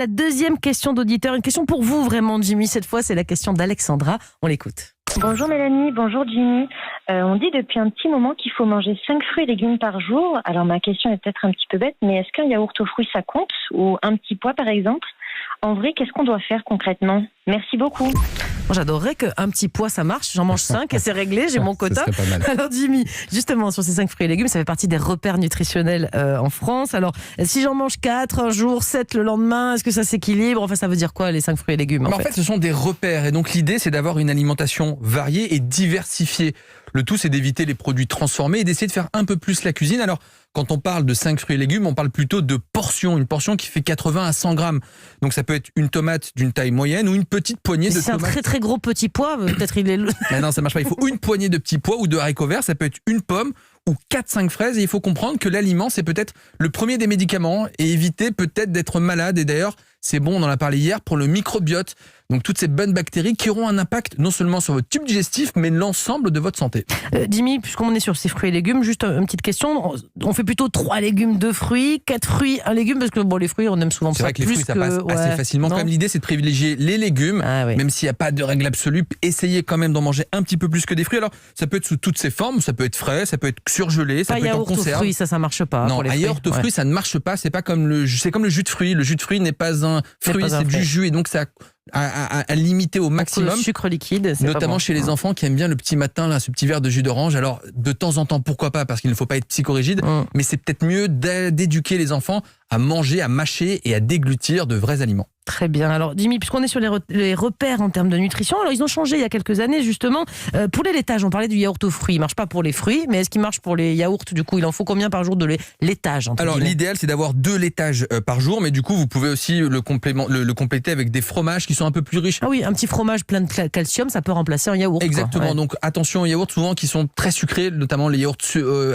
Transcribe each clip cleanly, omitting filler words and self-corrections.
La deuxième question d'auditeur, une question pour vous vraiment Jimmy, cette fois c'est la question d'Alexandra, on l'écoute. Bonjour Mélanie, bonjour Jimmy. On dit depuis un petit moment qu'il faut manger 5 fruits et légumes par jour. Alors ma question est peut-être un petit peu bête, mais est-ce qu'un yaourt aux fruits ça compte? Ou un petit pois par exemple? En vrai, qu'est-ce qu'on doit faire concrètement? Merci beaucoup. Moi, j'adorerais qu'un petit pois ça marche, j'en mange 5 et c'est réglé, j'ai mon quota. Ce serait pas mal. Alors Jimmy, justement sur ces 5 fruits et légumes, ça fait partie des repères nutritionnels en France. Alors si j'en mange 4 un jour, 7 le lendemain, est-ce que ça s'équilibre? Enfin ça veut dire quoi les 5 fruits et légumes En fait, ce sont des repères et donc l'idée c'est d'avoir une alimentation variée et diversifiée. Le tout c'est d'éviter les produits transformés et d'essayer de faire un peu plus la cuisine. Alors quand on parle de 5 fruits et légumes, on parle plutôt de portions, une portion qui fait 80 à 100 grammes. Donc ça peut être une tomate d'une taille moyenne ou une petite poignée de tomates. C'est un très très gros petit pois, peut-être il est... Mais non, ça marche pas. Il faut une poignée de petits pois ou de haricots verts, ça peut être une pomme ou 4-5 fraises. Et il faut comprendre que l'aliment, c'est peut-être le premier des médicaments et éviter peut-être d'être malade. Et d'ailleurs, c'est bon, on en a parlé hier, pour le microbiote. Donc toutes ces bonnes bactéries qui auront un impact non seulement sur votre tube digestif, mais l'ensemble de votre santé. Jimmy, puisqu'on est sur ces fruits et légumes, juste une petite question. On fait plutôt 3 légumes, 2 fruits, 4 fruits, 1 légume, parce que bon, les fruits, on aime souvent C'est ça vrai que les plus fruits, ça passe assez facilement. Quand même, l'idée, c'est de privilégier les légumes, même s'il n'y a pas de règle absolue. Essayez quand même d'en manger un petit peu plus que des fruits. Alors, ça peut être sous toutes ses formes, ça peut être frais, ça peut être surgelé, ça peut être en conserve. Yaourt aux fruits, ça marche pas. Non, pour les un yaourt aux fruits, ça ne marche pas. C'est pas comme c'est comme le jus de fruits. Le jus de fruits n'est pas un fruit, c'est du jus, et donc ça à limiter au maximum. Le sucre liquide, c'est notamment pas bon. Chez les enfants qui aiment bien le petit matin, là, ce petit verre de jus d'orange. Alors, de temps en temps, pourquoi pas, parce qu'il ne faut pas être psychorigide, mais c'est peut-être mieux d'éduquer les enfants à manger, à mâcher et à déglutir de vrais aliments. Très bien. Alors, Jimmy, puisqu'on est sur les repères en termes de nutrition, alors ils ont changé il y a quelques années, justement. Pour les laitages, on parlait du yaourt aux fruits. Il ne marche pas pour les fruits, mais est-ce qu'il marche pour les yaourts? Du coup, il en faut combien par jour de laitage? Alors, l'idéal, c'est d'avoir 2 laitages par jour, mais du coup, vous pouvez aussi le compléter avec des fromages qui sont un peu plus riches. Ah oui, un petit fromage plein de calcium, ça peut remplacer un yaourt. Exactement. Ouais. Donc, attention aux yaourts, souvent qui sont très sucrés, notamment les yaourts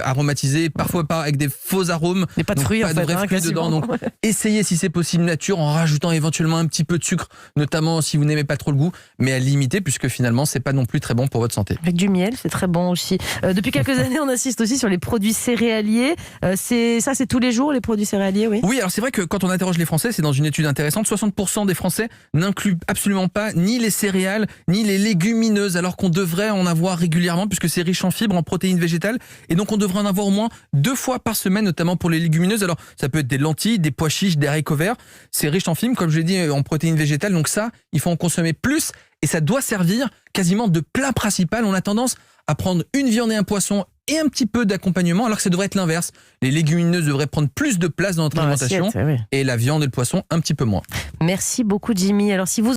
aromatisés, parfois pas avec des faux arômes. Mais pas de fruits, pas de vrais fruits dedans. Donc, essayez si c'est possible nature en rajoutant éventuellement un petit peu de sucre, notamment si vous n'aimez pas trop le goût, mais à limiter puisque finalement c'est pas non plus très bon pour votre santé. Avec du miel, c'est très bon aussi. Depuis quelques années, on assiste aussi sur les produits céréaliers. C'est tous les jours les produits céréaliers, oui. Oui, alors c'est vrai que quand on interroge les Français, c'est dans une étude intéressante, 60% des Français n'incluent absolument pas ni les céréales ni les légumineuses, alors qu'on devrait en avoir régulièrement puisque c'est riche en fibres, en protéines végétales, et donc on devrait en avoir au moins 2 fois par semaine, notamment pour les légumineuses. Alors ça peut être des lentilles, des pois chiches, des haricots verts. C'est riche en fibres, comme je l'ai dit, en protéines végétales. Donc ça, il faut en consommer plus et ça doit servir quasiment de plat principal. On a tendance à prendre une viande et un poisson et un petit peu d'accompagnement, alors que ça devrait être l'inverse. Les légumineuses devraient prendre plus de place dans notre alimentation et la viande et le poisson un petit peu moins. Merci beaucoup Jimmy. Alors si vous